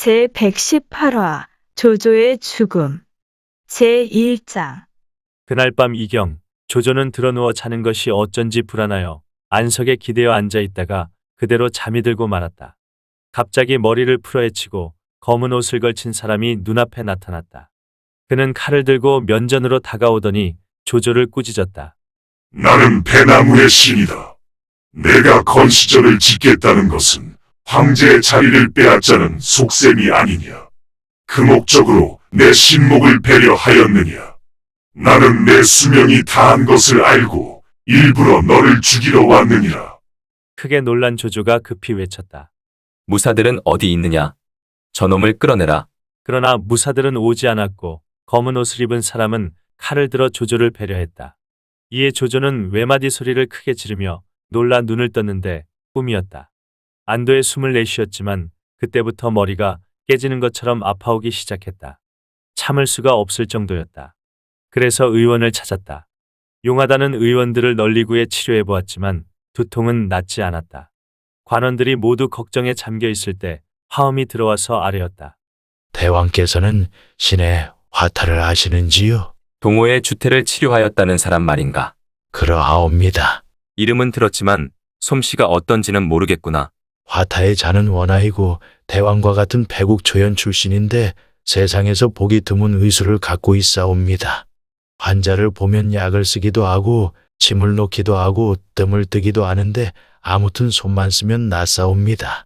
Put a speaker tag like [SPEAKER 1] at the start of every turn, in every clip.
[SPEAKER 1] 제118화 조조의 죽음 제1장.
[SPEAKER 2] 그날 밤 이경, 조조는 드러누워 자는 것이 어쩐지 불안하여 안석에 기대어 앉아 있다가 그대로 잠이 들고 말았다. 갑자기 머리를 풀어헤치고 검은 옷을 걸친 사람이 눈앞에 나타났다. 그는 칼을 들고 면전으로 다가오더니 조조를 꾸짖었다.
[SPEAKER 3] 나는 배나무의 신이다. 내가 건시절을 짓겠다는 것은 황제의 자리를 빼앗자는 속셈이 아니냐. 그 목적으로 내 신목을 배려하였느냐. 나는 내 수명이 다한 것을 알고 일부러 너를 죽이러 왔느니라.
[SPEAKER 2] 크게 놀란 조조가 급히 외쳤다.
[SPEAKER 4] 무사들은 어디 있느냐? 저놈을 끌어내라.
[SPEAKER 2] 그러나 무사들은 오지 않았고 검은 옷을 입은 사람은 칼을 들어 조조를 배려했다. 이에 조조는 외마디 소리를 크게 지르며 놀라 눈을 떴는데 꿈이었다. 안도의 숨을 내쉬었지만 그때부터 머리가 깨지는 것처럼 아파오기 시작했다. 참을 수가 없을 정도였다. 그래서 의원을 찾았다. 용하다는 의원들을 널리 구해 치료해 보았지만 두통은 낫지 않았다. 관원들이 모두 걱정에 잠겨 있을 때 화엄이 들어와서 아뢰었다.
[SPEAKER 5] 대왕께서는 신의 화타를 아시는지요?
[SPEAKER 4] 동호의 주태를 치료하였다는 사람 말인가?
[SPEAKER 5] 그러하옵니다.
[SPEAKER 4] 이름은 들었지만 솜씨가 어떤지는 모르겠구나.
[SPEAKER 5] 화타의 자는 원아이고 대왕과 같은 배국초연 출신인데 세상에서 보기 드문 의술을 갖고 있사옵니다. 환자를 보면 약을 쓰기도 하고 침을 놓기도 하고 뜸을 뜨기도 하는데 아무튼 손만 쓰면 낫사옵니다.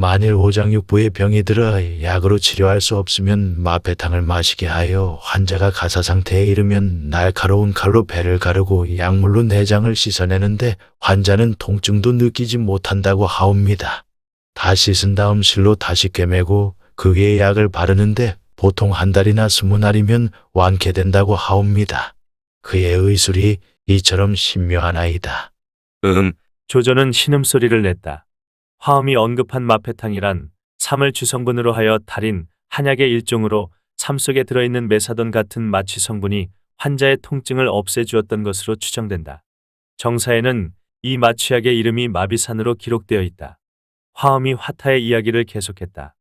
[SPEAKER 5] 만일 오장육부의 병이 들어 약으로 치료할 수 없으면 마패탕을 마시게 하여 환자가 가사 상태에 이르면 날카로운 칼로 배를 가르고 약물로 내장을 씻어내는데 환자는 통증도 느끼지 못한다고 하옵니다. 다 씻은 다음 실로 다시 꿰매고 그 위에 약을 바르는데 보통 한 달이나 20날이면 완쾌된다고 하옵니다. 그의 의술이 이처럼 신묘하나이다.
[SPEAKER 2] 조조는 신음소리를 냈다. 화엄이 언급한 마패탕이란 삼을 주성분으로 하여 달인 한약의 일종으로 삶 속에 들어있는 메사돈 같은 마취 성분이 환자의 통증을 없애주었던 것으로 추정된다. 정사에는 이 마취약의 이름이 마비산으로 기록되어 있다. 화엄이 화타의 이야기를 계속했다.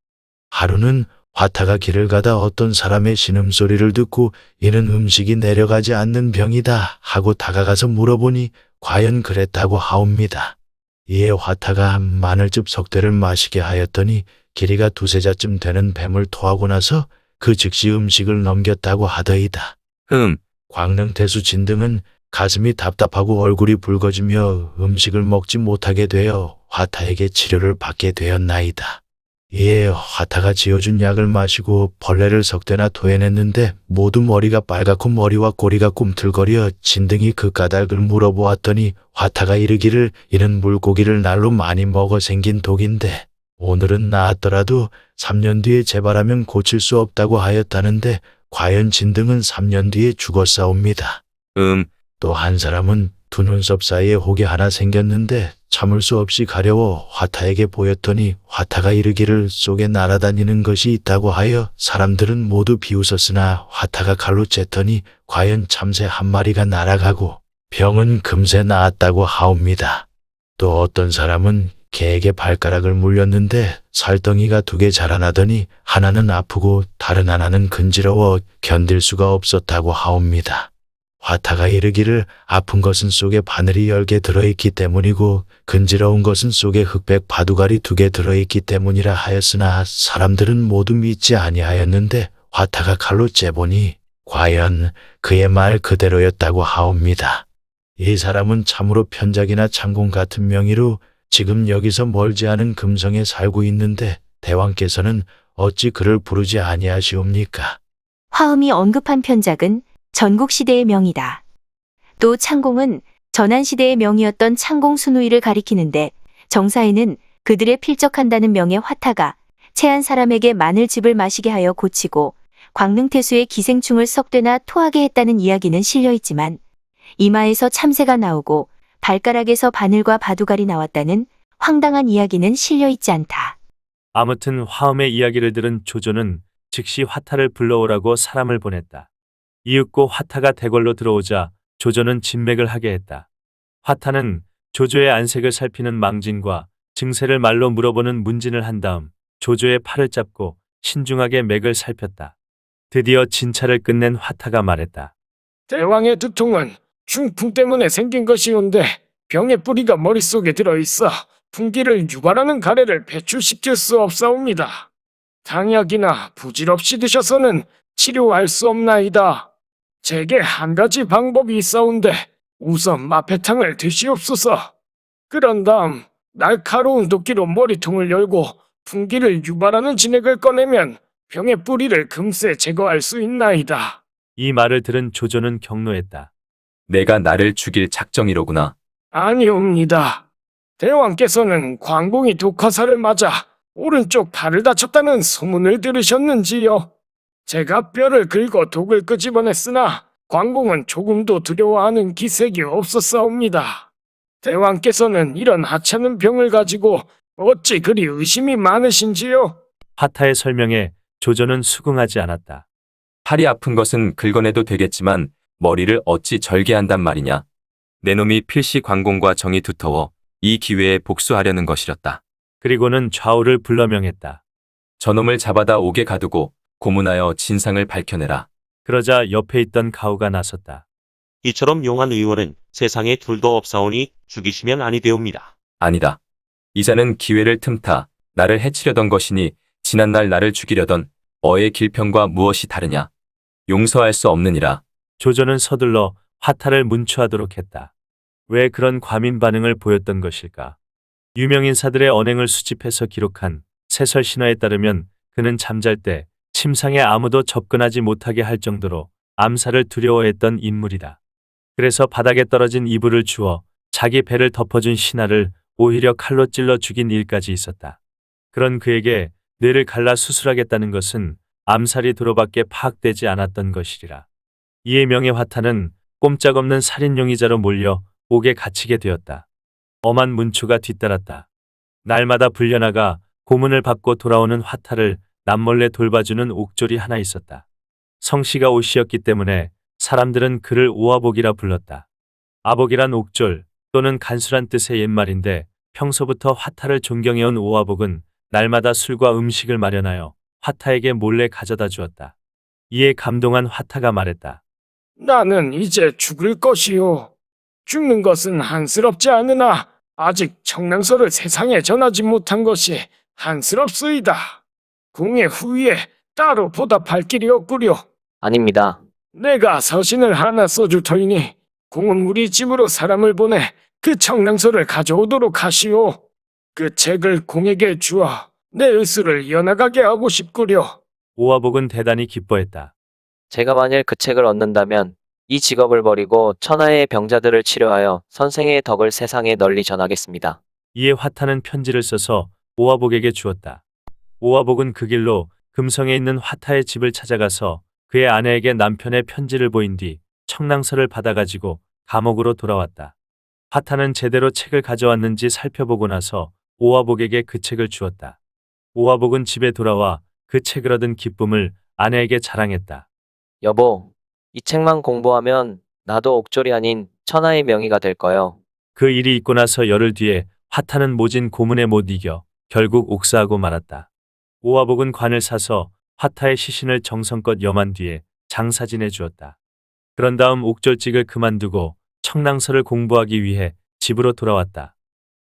[SPEAKER 5] 하루는 화타가 길을 가다 어떤 사람의 신음소리를 듣고 이는 음식이 내려가지 않는 병이다 하고 다가가서 물어보니 과연 그랬다고 하옵니다. 이에 화타가 마늘즙 석대를 마시게 하였더니 길이가 2~3자쯤 되는 뱀을 토하고 나서 그 즉시 음식을 넘겼다고 하더이다. 광릉태수 진등은 가슴이 답답하고 얼굴이 붉어지며 음식을 먹지 못하게 되어 화타에게 치료를 받게 되었나이다. 이에 화타가 지어준 약을 마시고 벌레를 석대나 토해냈는데 모두 머리가 빨갛고 머리와 꼬리가 꿈틀거려 진등이 그 까닭을 물어보았더니 화타가 이르기를 이는 물고기를 날로 많이 먹어 생긴 독인데 오늘은 나았더라도 3년 뒤에 재발하면 고칠 수 없다고 하였다는데 과연 진등은 3년 뒤에 죽었사옵니다. 또 한 사람은 두 눈썹 사이에 혹이 하나 생겼는데 참을 수 없이 가려워 화타에게 보였더니 화타가 이르기를 속에 날아다니는 것이 있다고 하여 사람들은 모두 비웃었으나 화타가 칼로 쬐더니 과연 참새 한 마리가 날아가고 병은 금세 나았다고 하옵니다. 또 어떤 사람은 개에게 발가락을 물렸는데 살덩이가 2개 자라나더니 하나는 아프고 다른 하나는 근지러워 견딜 수가 없었다고 하옵니다. 화타가 이르기를 아픈 것은 속에 바늘이 10개 들어있기 때문이고 근지러운 것은 속에 흑백 바두갈이 2개 들어있기 때문이라 하였으나 사람들은 모두 믿지 아니하였는데 화타가 칼로 째보니 과연 그의 말 그대로였다고 하옵니다. 이 사람은 참으로 편작이나 창공 같은 명의로 지금 여기서 멀지 않은 금성에 살고 있는데 대왕께서는 어찌 그를 부르지 아니하시옵니까?
[SPEAKER 6] 화엄이 언급한 편작은 전국시대의 명이다. 또 창공은 전한시대의 명이었던 창공 순우이를 가리키는데 정사에는 그들의 필적한다는 명의 화타가 체한 사람에게 마늘즙을 마시게 하여 고치고 광릉태수의 기생충을 썩되나 토하게 했다는 이야기는 실려있지만 이마에서 참새가 나오고 발가락에서 바늘과 바두갈이 나왔다는 황당한 이야기는 실려있지 않다.
[SPEAKER 2] 아무튼 화엄의 이야기를 들은 조조는 즉시 화타를 불러오라고 사람을 보냈다. 이윽고 화타가 대궐로 들어오자 조조는 진맥을 하게 했다. 화타는 조조의 안색을 살피는 망진과 증세를 말로 물어보는 문진을 한 다음 조조의 팔을 잡고 신중하게 맥을 살폈다. 드디어 진찰을 끝낸 화타가 말했다.
[SPEAKER 7] 대왕의 두통은 중풍 때문에 생긴 것이온데 병의 뿌리가 머릿속에 들어있어 풍기를 유발하는 가래를 배출시킬 수 없사옵니다. 당약이나 부질없이 드셔서는 치료할 수 없나이다. 제게 한 가지 방법이 있사온데 우선 마패탕을 드시옵소서. 그런 다음 날카로운 도끼로 머리통을 열고 풍기를 유발하는 진액을 꺼내면 병의 뿌리를 금세 제거할 수 있나이다.
[SPEAKER 2] 이 말을 들은 조조는 경노했다.
[SPEAKER 4] 내가 나를 죽일 작정이로구나.
[SPEAKER 7] 아니옵니다. 대왕께서는 광공이 독화살을 맞아 오른쪽 팔을 다쳤다는 소문을 들으셨는지요? 제가 뼈를 긁어 독을 끄집어냈으나 광공은 조금도 두려워하는 기색이 없었사옵니다. 대왕께서는 이런 하찮은 병을 가지고 어찌 그리 의심이 많으신지요?
[SPEAKER 2] 화타의 설명에 조조는 수긍하지 않았다.
[SPEAKER 4] 팔이 아픈 것은 긁어내도 되겠지만 머리를 어찌 절개한단 말이냐. 내 놈이 필시 광공과 정이 두터워 이 기회에 복수하려는 것이렸다.
[SPEAKER 2] 그리고는 좌우를 불러 명했다.
[SPEAKER 4] 저놈을 잡아다 옥에 가두고 고문하여 진상을 밝혀내라.
[SPEAKER 2] 그러자 옆에 있던 가우가 나섰다.
[SPEAKER 8] 이처럼 용한 의원은 세상에 둘도 없사오니 죽이시면 아니 되옵니다.
[SPEAKER 4] 아니다. 이자는 기회를 틈타 나를 해치려던 것이니 지난날 나를 죽이려던 어의 길편과 무엇이 다르냐. 용서할 수 없느니라.
[SPEAKER 2] 조조는 서둘러 화타를 문추하도록 했다. 왜 그런 과민 반응을 보였던 것일까? 유명인사들의 언행을 수집해서 기록한 세설 신화에 따르면 그는 잠잘 때 침상에 아무도 접근하지 못하게 할 정도로 암살을 두려워했던 인물이다. 그래서 바닥에 떨어진 이불을 주워 자기 배를 덮어준 신하를 오히려 칼로 찔러 죽인 일까지 있었다. 그런 그에게 뇌를 갈라 수술하겠다는 것은 암살이 도로밖에 파악되지 않았던 것이리라. 이에 명예화타는 꼼짝없는 살인용의자로 몰려 옥에 갇히게 되었다. 엄한 문추가 뒤따랐다. 날마다 불려나가 고문을 받고 돌아오는 화타를 남몰래 돌봐주는 옥졸이 하나 있었다. 성씨가 오씨였기 때문에 사람들은 그를 오아복이라 불렀다. 아복이란 옥졸 또는 간수란 뜻의 옛말인데 평소부터 화타를 존경해온 오아복은 날마다 술과 음식을 마련하여 화타에게 몰래 가져다 주었다. 이에 감동한 화타가 말했다.
[SPEAKER 7] 나는 이제 죽을 것이요. 죽는 것은 한스럽지 않으나 아직 청랑서를 세상에 전하지 못한 것이 한스럽소이다. 궁의 후위에 따로 보답할 길이 없구려.
[SPEAKER 9] 아닙니다.
[SPEAKER 7] 내가 서신을 하나 써줄 터이니 궁은 우리 집으로 사람을 보내 그 청랑서를 가져오도록 하시오. 그 책을 궁에게 주어 내 의술을 이어나가게 하고 싶구려.
[SPEAKER 2] 오아복은 대단히 기뻐했다.
[SPEAKER 9] 제가 만일 그 책을 얻는다면 이 직업을 버리고 천하의 병자들을 치료하여 선생의 덕을 세상에 널리 전하겠습니다.
[SPEAKER 2] 이에 화타는 편지를 써서 오아복에게 주었다. 오아복은 그 길로 금성에 있는 화타의 집을 찾아가서 그의 아내에게 남편의 편지를 보인 뒤 청랑서를 받아가지고 감옥으로 돌아왔다. 화타는 제대로 책을 가져왔는지 살펴보고 나서 오아복에게 그 책을 주었다. 오아복은 집에 돌아와 그 책을 얻은 기쁨을 아내에게 자랑했다.
[SPEAKER 9] 여보, 이 책만 공부하면 나도 옥졸이 아닌 천하의 명의가 될 거요.
[SPEAKER 2] 그 일이 있고 나서 열흘 뒤에 화타는 모진 고문에 못 이겨 결국 옥사하고 말았다. 오아복은 관을 사서 화타의 시신을 정성껏 염한 뒤에 장사지내 주었다. 그런 다음 옥졸직을 그만두고 청랑서를 공부하기 위해 집으로 돌아왔다.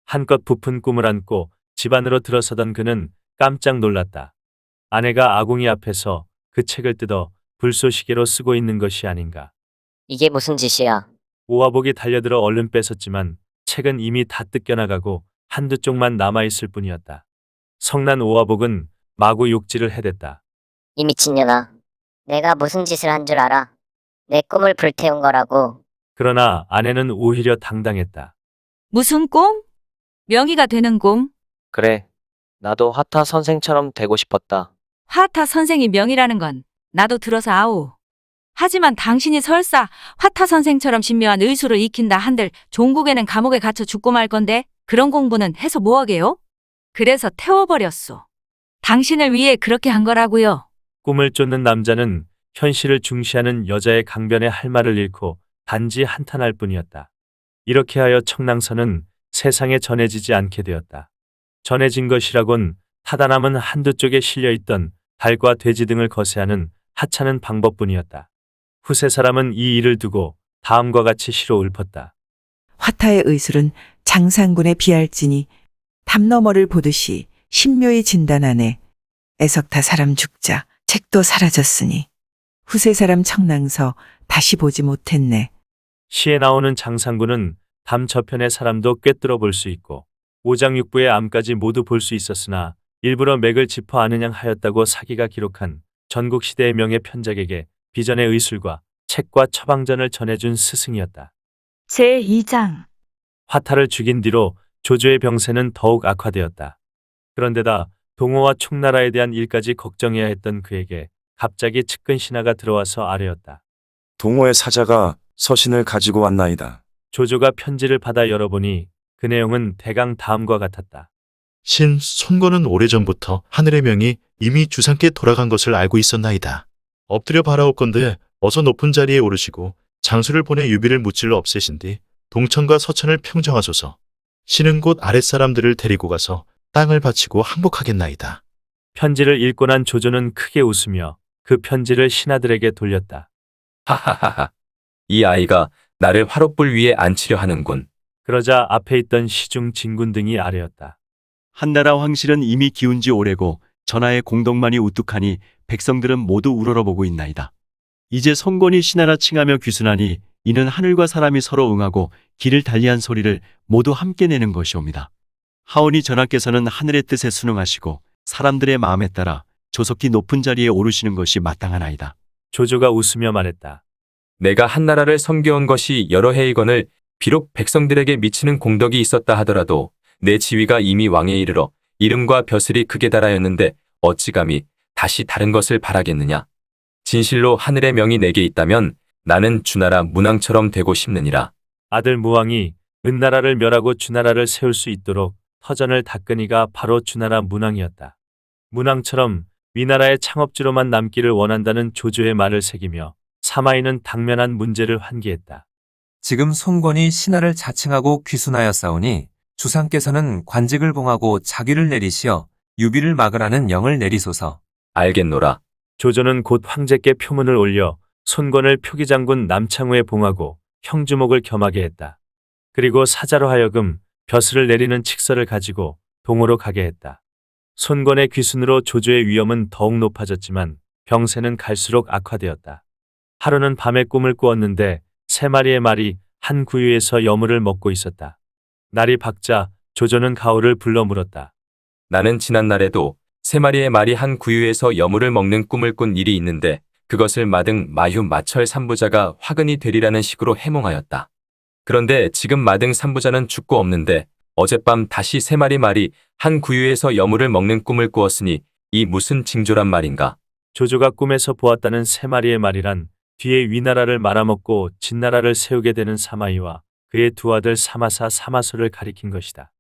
[SPEAKER 2] 한껏 부푼 꿈을 안고 집 안으로 들어서던 그는 깜짝 놀랐다. 아내가 아궁이 앞에서 그 책을 뜯어 불쏘시개로 쓰고 있는 것이 아닌가.
[SPEAKER 10] 이게 무슨 짓이야?
[SPEAKER 2] 오아복이 달려들어 얼른 뺏었지만 책은 이미 다 뜯겨나가고 한두 쪽만 남아있을 뿐이었다. 성난 오아복은 마구 욕질을 해댔다.
[SPEAKER 10] 이 미친년아. 내가 무슨 짓을 한 줄 알아? 내 꿈을 불태운 거라고.
[SPEAKER 2] 그러나 아내는 오히려 당당했다.
[SPEAKER 11] 무슨 꿈? 명의가 되는 꿈?
[SPEAKER 9] 그래, 나도 화타 선생처럼 되고 싶었다.
[SPEAKER 11] 화타 선생이 명이라는 건 나도 들어서 아오. 하지만 당신이 설사 화타 선생처럼 신묘한 의술을 익힌다 한들 종국에는 감옥에 갇혀 죽고 말 건데 그런 공부는 해서 뭐하게요? 그래서 태워버렸소. 당신을 위해 그렇게 한 거라고요.
[SPEAKER 2] 꿈을 쫓는 남자는 현실을 중시하는 여자의 강변에 할 말을 잃고 단지 한탄할 뿐이었다. 이렇게 하여 청랑서는 세상에 전해지지 않게 되었다. 전해진 것이라곤 타다남은 한두 쪽에 실려있던 달과 돼지 등을 거세하는 하찮은 방법뿐이었다. 후세 사람은 이 일을 두고 다음과 같이 시로 읊었다.
[SPEAKER 12] 화타의 의술은 장상군의 비할지니 담너머를 보듯이 신묘히 진단하네. 애석타 사람 죽자 책도 사라졌으니 후세 사람 청랑서 다시 보지 못했네.
[SPEAKER 2] 시에 나오는 장상군은 담 저편의 사람도 꿰뚫어 볼 수 있고 오장육부의 암까지 모두 볼 수 있었으나 일부러 맥을 짚어 아느냥 하였다고 사기가 기록한 전국시대의 명예 편작에게 비전의 의술과 책과 처방전을 전해준 스승이었다.
[SPEAKER 1] 제2장
[SPEAKER 2] 화타를 죽인 뒤로 조조의 병세는 더욱 악화되었다. 그런데다 동호와 총나라에 대한 일까지 걱정해야 했던 그에게 갑자기 측근 신하가 들어와서 아뢰었다.
[SPEAKER 13] 동호의 사자가 서신을 가지고 왔나이다.
[SPEAKER 2] 조조가 편지를 받아 열어보니 그 내용은 대강 다음과 같았다.
[SPEAKER 5] 신 손권은 오래전부터 하늘의 명이 이미 주상께 돌아간 것을 알고 있었나이다. 엎드려 바라옵건대 어서 높은 자리에 오르시고 장수를 보내 유비를 무찔러 없애신 뒤 동천과 서천을 평정하소서. 신은 곧 아랫사람들을 데리고 가서 땅을 바치고 항복하겠나이다.
[SPEAKER 2] 편지를 읽고 난 조조는 크게 웃으며 그 편지를 신하들에게 돌렸다.
[SPEAKER 4] 하하하하. 이 아이가 나를 화롯불 위에 앉히려 하는군.
[SPEAKER 2] 그러자 앞에 있던 시중 진군 등이 아뢰었다.
[SPEAKER 14] 한나라 황실은 이미 기운 지 오래고 전하의 공덕만이 우뚝하니 백성들은 모두 우러러보고 있나이다. 이제 성권이 신하라 칭하며 귀순하니 이는 하늘과 사람이 서로 응하고 길을 달리한 소리를 모두 함께 내는 것이옵니다. 하오니 전하께서는 하늘의 뜻에 순응하시고 사람들의 마음에 따라 조속히 높은 자리에 오르시는 것이 마땅하나이다.
[SPEAKER 2] 조조가 웃으며 말했다.
[SPEAKER 4] 내가 한나라를 섬겨온 것이 여러 해이건을 비록 백성들에게 미치는 공덕이 있었다 하더라도 내 지위가 이미 왕에 이르러 이름과 벼슬이 극에 달하였는데 어찌 감히 다시 다른 것을 바라겠느냐. 진실로 하늘의 명이 내게 있다면 나는 주나라 문왕처럼 되고 싶느니라.
[SPEAKER 2] 아들 무왕이 은나라를 멸하고 주나라를 세울 수 있도록 터전을 닦으니가 바로 주나라 문왕이었다. 문왕처럼 위나라의 창업주로만 남기를 원한다는 조조의 말을 새기며 사마이는 당면한 문제를 환기했다.
[SPEAKER 15] 지금 손권이 신하를 자칭하고 귀순하였사오니 주상께서는 관직을 봉하고 자귀를 내리시어 유비를 막으라는 영을 내리소서.
[SPEAKER 4] 알겠노라.
[SPEAKER 2] 조조는 곧 황제께 표문을 올려 손권을 표기장군 남창우에 봉하고 형주목을 겸하게 했다. 그리고 사자로 하여금 벼슬을 내리는 칙서를 가지고 동으로 가게 했다. 손권의 귀순으로 조조의 위험은 더욱 높아졌지만 병세는 갈수록 악화되었다. 하루는 밤에 꿈을 꾸었는데 3마리의 말이 한 구유에서 여물을 먹고 있었다. 날이 밝자 조조는 가오를 불러 물었다.
[SPEAKER 4] 나는 지난날에도 3마리의 말이 한 구유에서 여물을 먹는 꿈을 꾼 일이 있는데 그것을 마등 마휴 마철 삼부자가 화근이 되리라는 식으로 해몽하였다. 그런데 지금 마등 삼부자는 죽고 없는데 어젯밤 다시 3마리 말이 한 구유에서 여물을 먹는 꿈을 꾸었으니 이 무슨 징조란 말인가.
[SPEAKER 2] 조조가 꿈에서 보았다는 3마리의 말이란 뒤에 위나라를 말아먹고 진나라를 세우게 되는 사마이와 그의 두 아들 사마사 사마소를 가리킨 것이다.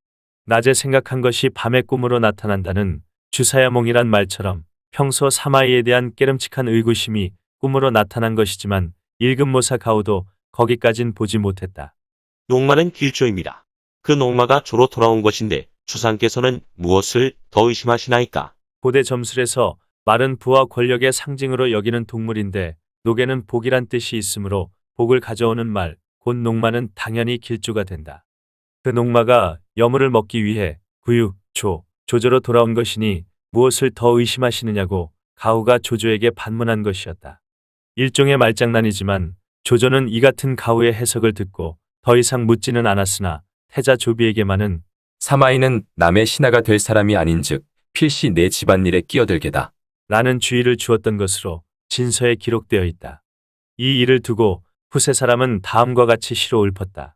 [SPEAKER 2] 낮에 생각한 것이 밤의 꿈으로 나타난다는 주사야몽이란 말처럼 평소 사마이에 대한 깨름칙한 의구심이 꿈으로 나타난 것이지만 일금모사 가오도 거기까진 보지 못했다.
[SPEAKER 8] 녹마는 길조입니다. 그 녹마가 조로 돌아온 것인데 주상께서는 무엇을 더 의심하시나이까?
[SPEAKER 2] 고대 점술에서 말은 부와 권력의 상징으로 여기는 동물인데 녹에는 복이란 뜻이 있으므로 복을 가져오는 말, 곧 녹마는 당연히 길조가 된다. 그 녹마가 여물을 먹기 위해 구유, 조조로 돌아온 것이니 무엇을 더 의심하시느냐고 가후가 조조에게 반문한 것이었다. 일종의 말장난이지만 조조는 이 같은 가후의 해석을 듣고 더 이상 묻지는 않았으나 태자 조비에게만은
[SPEAKER 4] 사마이는 남의 신하가 될 사람이 아닌즉 필시 내 집안일에 끼어들게다.
[SPEAKER 2] 라는 주의를 주었던 것으로 진서에 기록되어 있다. 이 일을 두고 후세 사람은 다음과 같이 시로 읊었다.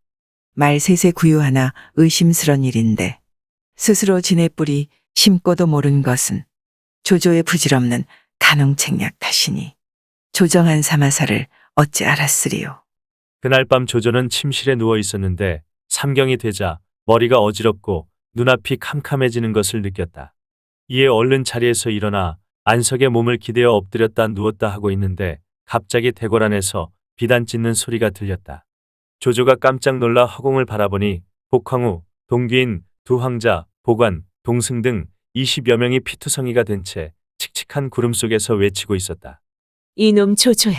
[SPEAKER 12] 말셋의 구유 하나 의심스런 일인데 스스로 지네 뿌리 심고도 모른 것은 조조의 부질없는 간홍책략 탓이니 조정한 사마사를 어찌 알았으리요.
[SPEAKER 2] 그날 밤 조조는 침실에 누워 있었는데 삼경이 되자 머리가 어지럽고 눈앞이 캄캄해지는 것을 느꼈다. 이에 얼른 자리에서 일어나 안석에 몸을 기대어 엎드렸다 누웠다 하고 있는데 갑자기 대궐 안에서 비단 찢는 소리가 들렸다. 조조가 깜짝 놀라 허공을 바라보니 복황후, 동귀인, 두 황자, 보관, 동승 등 20여 명이 피투성이가 된 채 칙칙 칙칙한 구름 속에서 외치고 있었다.
[SPEAKER 1] 이놈 조조야,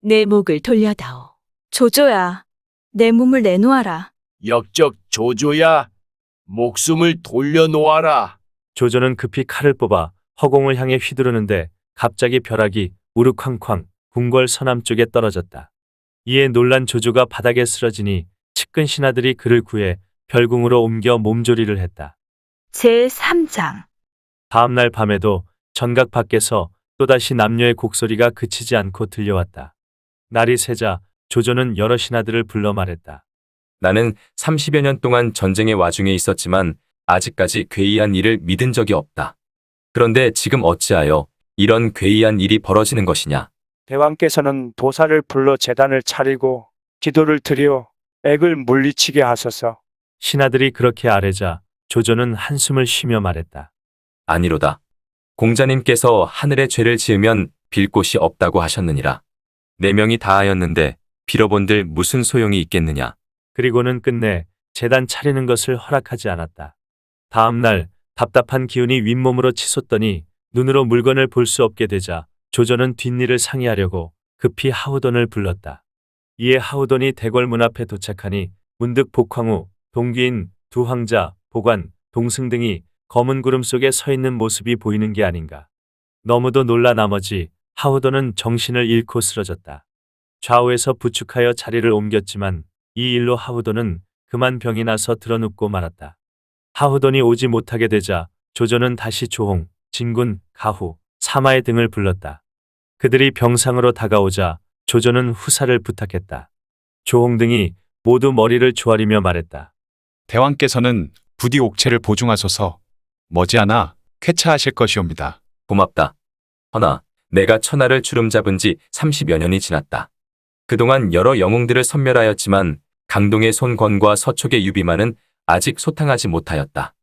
[SPEAKER 1] 내 목을 돌려다오. 조조야, 내 몸을 내놓아라.
[SPEAKER 7] 역적 조조야, 목숨을 돌려놓아라.
[SPEAKER 2] 조조는 급히 칼을 뽑아 허공을 향해 휘두르는데 갑자기 벼락이 우르쾅쾅 궁궐 서남쪽에 떨어졌다. 이에 놀란 조조가 바닥에 쓰러지니 측근 신하들이 그를 구해 별궁으로 옮겨 몸조리를 했다.
[SPEAKER 1] 제3장.
[SPEAKER 2] 다음날 밤에도 전각 밖에서 또다시 남녀의 곡소리가 그치지 않고 들려왔다. 날이 새자 조조는 여러 신하들을 불러 말했다.
[SPEAKER 4] 나는 30여 년 동안 전쟁의 와중에 있었지만 아직까지 괴이한 일을 믿은 적이 없다. 그런데 지금 어찌하여 이런 괴이한 일이 벌어지는 것이냐?
[SPEAKER 7] 대왕께서는 도사를 불러 제단을 차리고 기도를 드려 액을 물리치게 하소서.
[SPEAKER 2] 신하들이 그렇게 아뢰자 조조는 한숨을 쉬며 말했다.
[SPEAKER 4] 아니로다. 공자님께서 하늘에 죄를 지으면 빌 곳이 없다고 하셨느니라. 4명이 다하였는데 빌어본들 무슨 소용이 있겠느냐.
[SPEAKER 2] 그리고는 끝내 제단 차리는 것을 허락하지 않았다. 다음 날 답답한 기운이 윗몸으로 치솟더니 눈으로 물건을 볼 수 없게 되자 조조는 뒷일을 상의하려고 급히 하우돈을 불렀다. 이에 하우돈이 대궐 문 앞에 도착하니 문득 복황후, 동귀인, 두 황자, 보관, 동승 등이 검은 구름 속에 서 있는 모습이 보이는 게 아닌가. 너무도 놀라 나머지 하우돈은 정신을 잃고 쓰러졌다. 좌우에서 부축하여 자리를 옮겼지만 이 일로 하우돈은 그만 병이 나서 드러눕고 말았다. 하우돈이 오지 못하게 되자 조조는 다시 조홍, 진군, 가후, 사마의 등을 불렀다. 그들이 병상으로 다가오자 조조는 후사를 부탁했다. 조홍 등이 모두 머리를 조아리며 말했다.
[SPEAKER 16] 대왕께서는 부디 옥체를 보증하소서 머지않아 쾌차하실 것이옵니다.
[SPEAKER 4] 고맙다. 허나 내가 천하를 주름잡은 지 30여 년이 지났다. 그동안 여러 영웅들을 섬멸하였지만 강동의 손권과 서촉의 유비만은 아직 소탕하지 못하였다.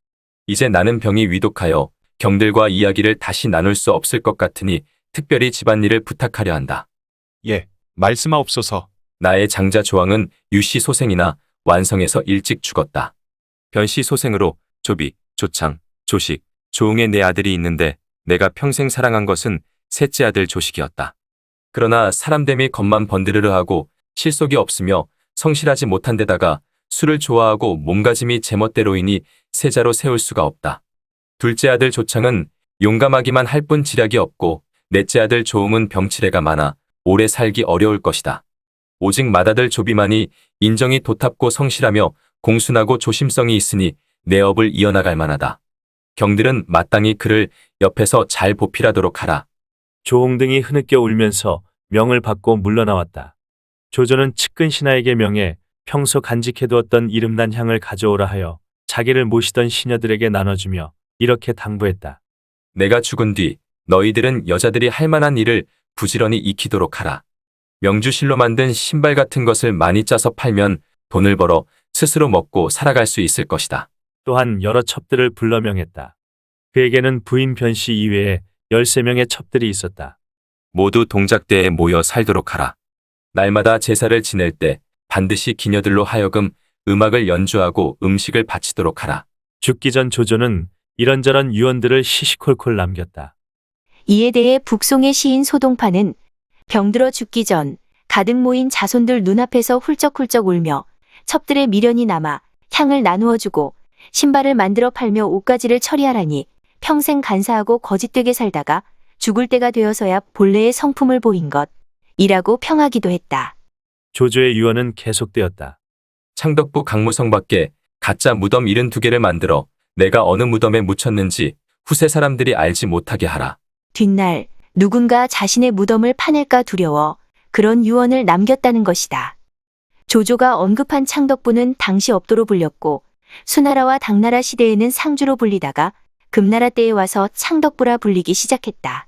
[SPEAKER 4] 이제 나는 병이 위독하여 경들과 이야기를 다시 나눌 수 없을 것 같으니 특별히 집안일을 부탁하려 한다.
[SPEAKER 16] 예, 말씀하옵소서.
[SPEAKER 4] 나의 장자 조왕은 유씨 소생이나 완성에서 일찍 죽었다. 변씨 소생으로 조비, 조창, 조식, 조응의 4아들이 있는데 내가 평생 사랑한 것은 셋째 아들 조식이었다. 그러나 사람됨이 겉만 번드르르 하고 실속이 없으며 성실하지 못한 데다가 술을 좋아하고 몸가짐이 제멋대로이니 세자로 세울 수가 없다. 둘째 아들 조창은 용감하기만 할 뿐 지략이 없고 넷째 아들 조응은 병치레가 많아 오래 살기 어려울 것이다. 오직 맏아들 조비만이 인정이 도탑고 성실하며 공순하고 조심성이 있으니 내 업을 이어나갈 만하다. 경들은 마땅히 그를 옆에서 잘 보필하도록 하라.
[SPEAKER 2] 조홍 등이 흐느껴 울면서 명을 받고 물러나왔다. 조조는 측근 신하에게 명해 평소 간직해두었던 이름난 향을 가져오라 하여 자기를 모시던 시녀들에게 나눠주며 이렇게 당부했다.
[SPEAKER 4] 내가 죽은 뒤 너희들은 여자들이 할 만한 일을 부지런히 익히도록 하라. 명주실로 만든 신발 같은 것을 많이 짜서 팔면 돈을 벌어 스스로 먹고 살아갈 수 있을 것이다.
[SPEAKER 2] 또한 여러 첩들을 불러 명했다. 그에게는 부인 변씨 이외에 13명의 첩들이 있었다.
[SPEAKER 4] 모두 동작대에 모여 살도록 하라. 날마다 제사를 지낼 때 반드시 기녀들로 하여금 음악을 연주하고 음식을 바치도록 하라.
[SPEAKER 2] 죽기 전 조조는 이런저런 유언들을 시시콜콜 남겼다.
[SPEAKER 6] 이에 대해 북송의 시인 소동파는 병들어 죽기 전 가득 모인 자손들 눈앞에서 훌쩍훌쩍 울며 첩들의 미련이 남아 향을 나누어주고 신발을 만들어 팔며 옷가지를 처리하라니 평생 간사하고 거짓되게 살다가 죽을 때가 되어서야 본래의 성품을 보인 것이라고 평하기도 했다.
[SPEAKER 2] 조조의 유언은 계속되었다.
[SPEAKER 4] 창덕부 강무성 밖에 가짜 무덤 72개를 만들어 내가 어느 무덤에 묻혔는지 후세 사람들이 알지 못하게 하라.
[SPEAKER 6] 뒷날 누군가 자신의 무덤을 파낼까 두려워 그런 유언을 남겼다는 것이다. 조조가 언급한 창덕부는 당시 업도로 불렸고 수나라와 당나라 시대에는 상주로 불리다가 금나라 때에 와서 창덕부라 불리기 시작했다.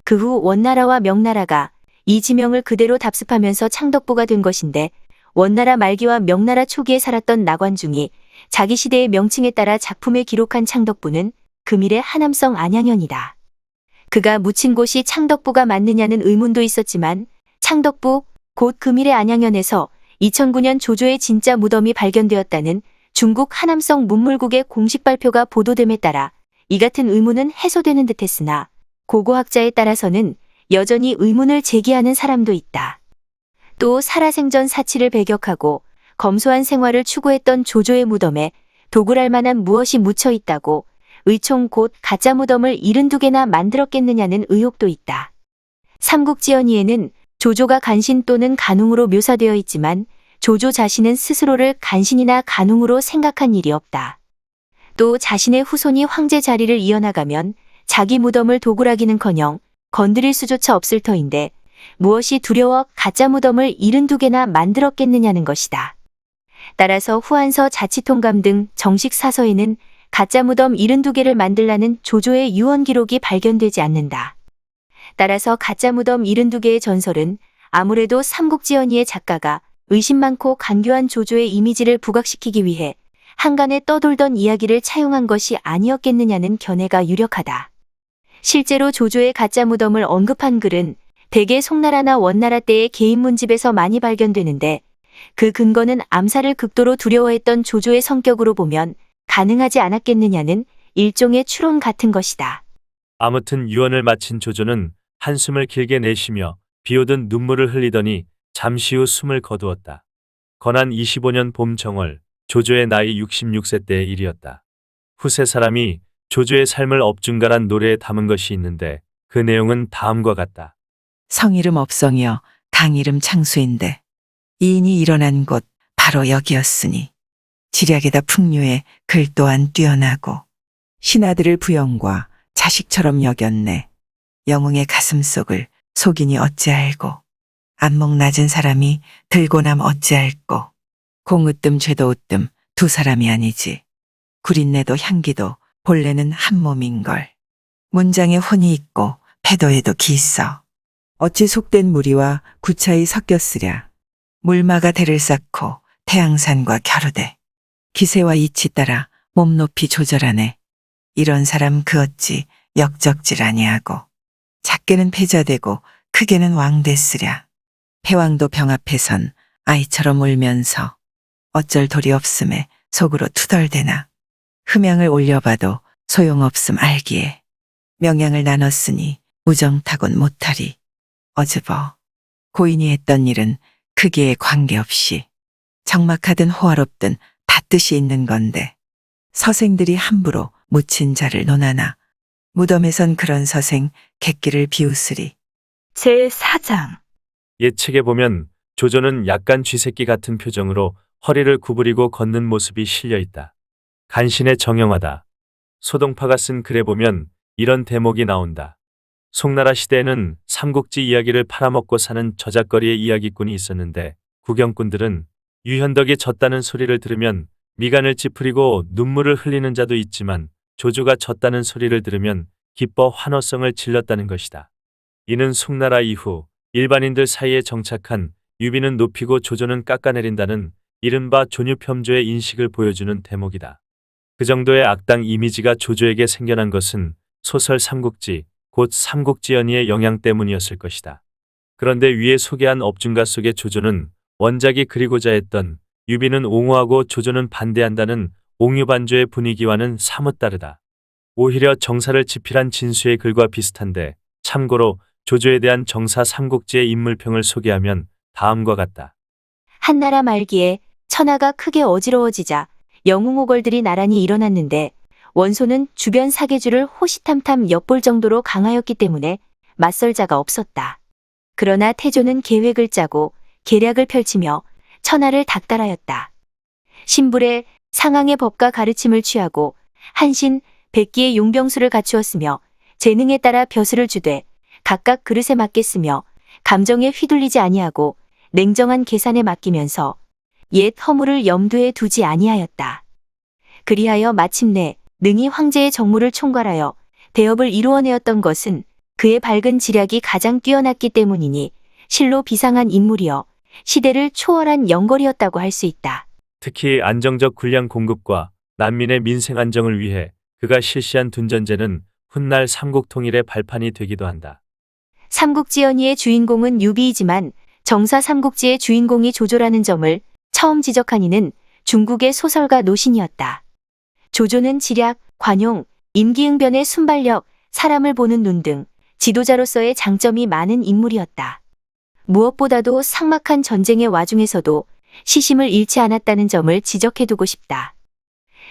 [SPEAKER 6] 그 후 원나라와 명나라가 이 지명을 그대로 답습하면서 창덕부가 된 것인데 원나라 말기와 명나라 초기에 살았던 나관중이 자기 시대의 명칭에 따라 작품에 기록한 창덕부는 금일의 하남성 안양현이다. 그가 묻힌 곳이 창덕부가 맞느냐는 의문도 있었지만 창덕부 곧 금일의 안양현에서 2009년 조조의 진짜 무덤이 발견되었다는 중국 하남성 문물국의 공식 발표가 보도됨에 따라 이 같은 의문은 해소되는 듯했으나 고고학자에 따라서는 여전히 의문을 제기하는 사람도 있다. 또 살아생전 사치를 배격하고 검소한 생활을 추구했던 조조의 무덤에 도굴할 만한 무엇이 묻혀 있다고 의총 곧 가짜 무덤을 72개나 만들었겠느냐는 의혹도 있다. 삼국지연의에는 조조가 간신 또는 간웅으로 묘사되어 있지만 조조 자신은 스스로를 간신이나 간웅으로 생각한 일이 없다. 또 자신의 후손이 황제 자리를 이어나가면 자기 무덤을 도굴하기는커녕 건드릴 수조차 없을 터인데 무엇이 두려워 가짜 무덤을 72개나 만들었겠느냐는 것이다. 따라서 후한서 자치통감 등 정식 사서에는 가짜 무덤 72개를 만들라는 조조의 유언 기록이 발견되지 않는다. 따라서 가짜 무덤 72개의 전설은 아무래도 삼국지연의의 작가가 의심 많고 간교한 조조의 이미지를 부각시키기 위해 한간에 떠돌던 이야기를 차용한 것이 아니었겠느냐는 견해가 유력하다. 실제로 조조의 가짜 무덤을 언급한 글은 대개 송나라나 원나라 때의 개인 문집에서 많이 발견되는데 그 근거는 암살을 극도로 두려워했던 조조의 성격으로 보면 가능하지 않았겠느냐는 일종의 추론 같은 것이다.
[SPEAKER 2] 아무튼 유언을 마친 조조는 한숨을 길게 내쉬며 비오듯 눈물을 흘리더니 잠시 후 숨을 거두었다. 건한 25년 봄 정월, 조조의 나이 66세 때의 일이었다. 후세 사람이 조조의 삶을 엎중간한 노래에 담은 것이 있는데 그 내용은 다음과 같다.
[SPEAKER 12] 성이름 업성이여 강이름 창수인데 이인이 일어난 곳 바로 여기였으니 지략에다 풍류에 글 또한 뛰어나고 신하들을 부영과 자식처럼 여겼네. 영웅의 가슴속을 속이니 어찌 알고 안목 낮은 사람이 들고 남 어찌 알고 공으뜸 죄도으뜸 두 사람이 아니지. 구린내도 향기도 본래는 한 몸인걸. 문장에 혼이 있고 패도에도 기 있어. 어찌 속된 무리와 구차히 섞였으랴. 물마가 대를 쌓고 태양산과 겨루대. 기세와 이치 따라 몸 높이 조절하네. 이런 사람 그 어찌 역적질 아니하고 작게는 패자되고 크게는 왕 됐으랴. 패왕도 병 앞에선 아이처럼 울면서 어쩔 도리 없음에 속으로 투덜대나. 흠양을 올려봐도 소용없음 알기에 명양을 나눴으니 무정타곤 못하리. 어즈버 고인이 했던 일은 크기에 관계없이 적막하든 호화롭든 다 뜻이 있는 건데 서생들이 함부로 묻힌 자를 논하나 무덤에선 그런 서생 객기를 비웃으리.
[SPEAKER 1] 제4장
[SPEAKER 2] 예측에 보면 조조는 약간 쥐새끼 같은 표정으로 허리를 구부리고 걷는 모습이 실려 있다. 간신의 정형화다. 소동파가 쓴 글에 보면 이런 대목이 나온다. 송나라 시대에는 삼국지 이야기를 팔아먹고 사는 저작거리의 이야기꾼이 있었는데 구경꾼들은 유현덕이 졌다는 소리를 들으면 미간을 찌푸리고 눈물을 흘리는 자도 있지만 조조가 졌다는 소리를 들으면 기뻐 환호성을 질렀다는 것이다. 이는 송나라 이후 일반인들 사이에 정착한 유비는 높이고 조조는 깎아내린다는 이른바 존유평조의 인식을 보여주는 대목이다. 그 정도의 악당 이미지가 조조에게 생겨난 것은 소설 삼국지, 곧 삼국지연의의 영향 때문이었을 것이다. 그런데 위에 소개한 업중가 속의 조조는 원작이 그리고자 했던 유비는 옹호하고 조조는 반대한다는 옹유반조의 분위기와는 사뭇 다르다. 오히려 정사를 지필한 진수의 글과 비슷한데 참고로 조조에 대한 정사 삼국지의 인물평을 소개하면 다음과 같다.
[SPEAKER 6] 한나라 말기에 천하가 크게 어지러워지자 영웅오걸들이 나란히 일어났는데 원소는 주변 사계주를 호시탐탐 엿볼 정도로 강하였기 때문에 맞설 자가 없었다. 그러나 태조는 계획을 짜고 계략을 펼치며 천하를 닥달하였다. 신불에 상항의 법과 가르침을 취하고 한신 100기의 용병수를 갖추었으며 재능에 따라 벼슬을 주되 각각 그릇에 맞게 쓰며 감정에 휘둘리지 아니하고 냉정한 계산에 맡기면서 옛 허물을 염두에 두지 아니하였다. 그리하여 마침내 능히 황제의 정무를 총괄하여 대업을 이루어내었던 것은 그의 밝은 지략이 가장 뛰어났기 때문이니 실로 비상한 인물이여 시대를 초월한 영걸이었다고 할 수 있다.
[SPEAKER 2] 특히 안정적 군량 공급과 난민의 민생 안정을 위해 그가 실시한 둔전제는 훗날 삼국 통일의 발판이 되기도 한다.
[SPEAKER 6] 삼국지연의의 주인공은 유비이지만 정사 삼국지의 주인공이 조조라는 점을 처음 지적한 이는 중국의 소설가 노신이었다. 조조는 지략, 관용, 임기응변의 순발력, 사람을 보는 눈 등 지도자로서의 장점이 많은 인물이었다. 무엇보다도 삭막한 전쟁의 와중에서도 시심을 잃지 않았다는 점을 지적해두고 싶다.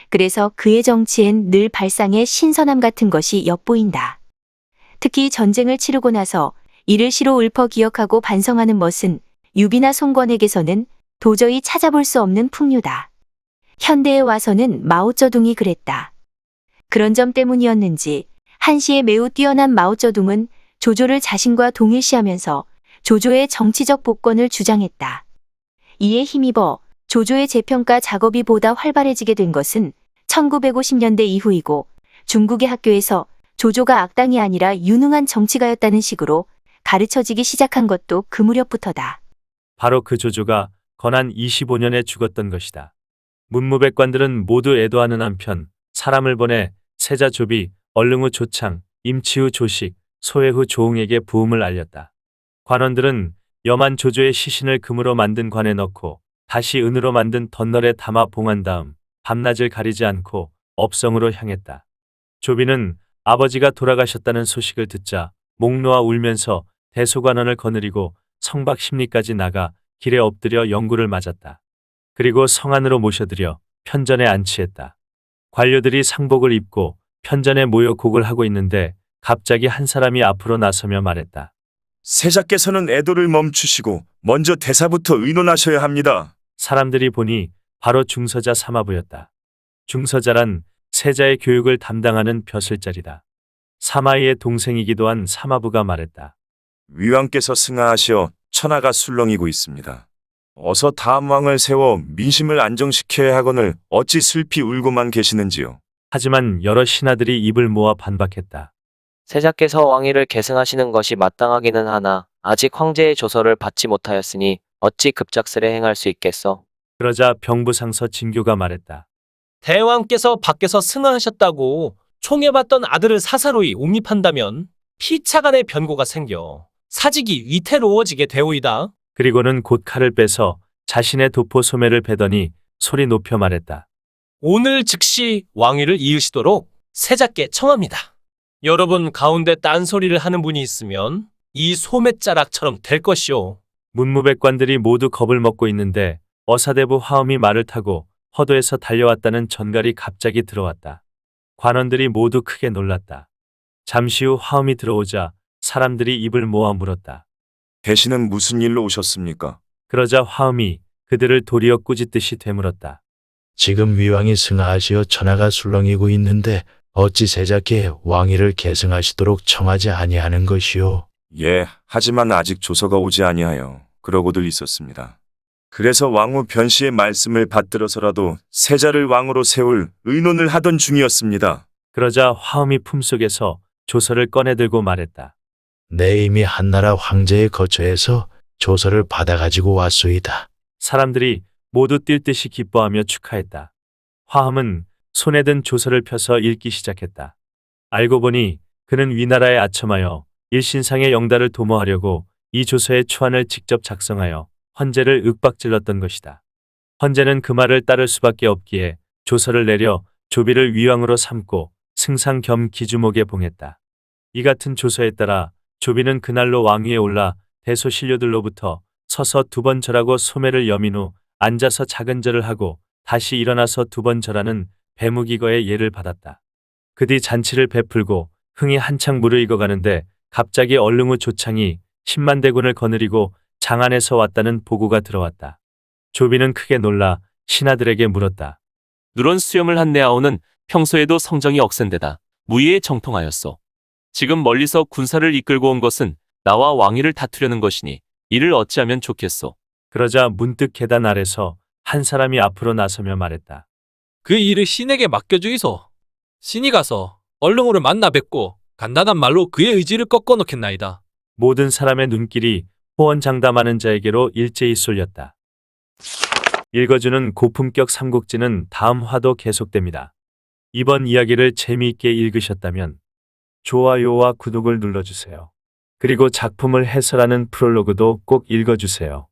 [SPEAKER 6] 그래서 그의 정치엔 늘 발상의 신선함 같은 것이 엿보인다. 특히 전쟁을 치르고 나서 이를 시로 읊어 기억하고 반성하는 멋은 유비나 송건에게서는 도저히 찾아볼 수 없는 풍류다. 현대에 와서는 마오쩌둥이 그랬다. 그런 점 때문이었는지 한시에 매우 뛰어난 마오쩌둥은 조조를 자신과 동일시하면서 조조의 정치적 복권을 주장했다. 이에 힘입어 조조의 재평가 작업이 보다 활발해지게 된 것은 1950년대 이후이고 중국의 학교에서 조조가 악당이 아니라 유능한 정치가였다는 식으로 가르쳐지기 시작한 것도 그 무렵부터다.
[SPEAKER 2] 바로 그 조조가 건한 25년에 죽었던 것이다. 문무백관들은 모두 애도하는 한편 사람을 보내 세자 조비, 얼릉후 조창, 임치후 조식, 소해후 조응에게 부음을 알렸다. 관원들은 염한 조조의 시신을 금으로 만든 관에 넣고 다시 은으로 만든 덧널에 담아 봉한 다음 밤낮을 가리지 않고 업성으로 향했다. 조비는 아버지가 돌아가셨다는 소식을 듣자 목 놓아 울면서 대소관원을 거느리고 성박 심리까지 나가 길에 엎드려 영구를 맞았다. 그리고 성 안으로 모셔들여 편전에 안치했다. 관료들이 상복을 입고 편전에 모여 곡을 하고 있는데 갑자기 한 사람이 앞으로 나서며 말했다.
[SPEAKER 13] 세자께서는 애도를 멈추시고 먼저 대사부터 의논하셔야 합니다.
[SPEAKER 2] 사람들이 보니 바로 중서자 사마부였다. 중서자란 세자의 교육을 담당하는 벼슬자리다. 사마이의 동생이기도 한 사마부가 말했다.
[SPEAKER 13] 위왕께서 승하하시어 천하가 술렁이고 있습니다. 어서 다음 왕을 세워 민심을 안정시켜야 하거늘 어찌 슬피 울고만 계시는지요.
[SPEAKER 2] 하지만 여러 신하들이 입을 모아 반박했다.
[SPEAKER 9] 세자께서 왕위를 계승하시는 것이 마땅하기는 하나 아직 황제의 조서를 받지 못하였으니 어찌 급작스레 행할 수 있겠어.
[SPEAKER 2] 그러자 병부상서 진교가 말했다.
[SPEAKER 17] 대왕께서 밖에서 승하하셨다고 총애받던 아들을 사사로이 옹립한다면 피차간의 변고가 생겨 사직이 위태로워지게 되오이다.
[SPEAKER 2] 그리고는 곧 칼을 빼서 자신의 도포 소매를 베더니 소리 높여 말했다.
[SPEAKER 17] 오늘 즉시 왕위를 이으시도록 세자께 청합니다. 여러분 가운데 딴소리를 하는 분이 있으면 이 소매자락처럼 될 것이오.
[SPEAKER 2] 문무백관들이 모두 겁을 먹고 있는데 어사대부 화엄이 말을 타고 허도에서 달려왔다는 전갈이 갑자기 들어왔다. 관원들이 모두 크게 놀랐다. 잠시 후 화엄이 들어오자 사람들이 입을 모아 물었다.
[SPEAKER 13] 대신은 무슨 일로 오셨습니까?
[SPEAKER 2] 그러자 화엄이 그들을 도리어 꾸짖듯이 되물었다.
[SPEAKER 5] 지금 위왕이 승하하시어 천하가 술렁이고 있는데 어찌 세자께 왕위를 계승하시도록 청하지 아니하는 것이오.
[SPEAKER 13] 예, 하지만 아직 조서가 오지 아니하여 그러고들 있었습니다. 그래서 왕후 변씨의 말씀을 받들어서라도 세자를 왕으로 세울 의논을 하던 중이었습니다.
[SPEAKER 2] 그러자 화엄이 품속에서 조서를 꺼내들고 말했다.
[SPEAKER 5] 내 이미 한나라 황제의 거처에서 조서를 받아가지고 왔소이다.
[SPEAKER 2] 사람들이 모두 뛸 듯이 기뻐하며 축하했다. 화엄은 손에 든 조서를 펴서 읽기 시작했다. 알고 보니 그는 위나라에 아첨하여 일신상의 영달을 도모하려고 이 조서의 초안을 직접 작성하여 헌제를 윽박질렀던 것이다. 헌제는 그 말을 따를 수밖에 없기에 조서를 내려 조비를 위왕으로 삼고 승상 겸 기주목에 봉했다. 이 같은 조서에 따라 조비는 그날로 왕위에 올라 대소신료들로부터 서서 2번 절하고 소매를 여민 후 앉아서 작은 절을 하고 다시 일어나서 2번 절하는 배무기거의 예를 받았다. 그 뒤 잔치를 베풀고 흥이 한창 무르익어가는데 갑자기 얼릉후 조창이 10만 대군을 거느리고 장안에서 왔다는 보고가 들어왔다. 조비는 크게 놀라 신하들에게 물었다.
[SPEAKER 18] 누런 수염을 한 내아오는 평소에도 성정이 억센데다 무의에 정통하였소. 지금 멀리서 군사를 이끌고 온 것은 나와 왕위를 다투려는 것이니 이를 어찌하면 좋겠소.
[SPEAKER 2] 그러자 문득 계단 아래서 한 사람이 앞으로 나서며 말했다.
[SPEAKER 17] 그 일을 신에게 맡겨주이소. 신이 가서 얼릉우를 만나 뵙고 간단한 말로 그의 의지를 꺾어놓겠나이다.
[SPEAKER 2] 모든 사람의 눈길이 호언장담하는 자에게로 일제히 쏠렸다. 읽어주는 고품격 삼국지는 다음 화도 계속됩니다. 이번 이야기를 재미있게 읽으셨다면 좋아요와 구독을 눌러주세요. 그리고 작품을 해설하는 프롤로그도 꼭 읽어주세요.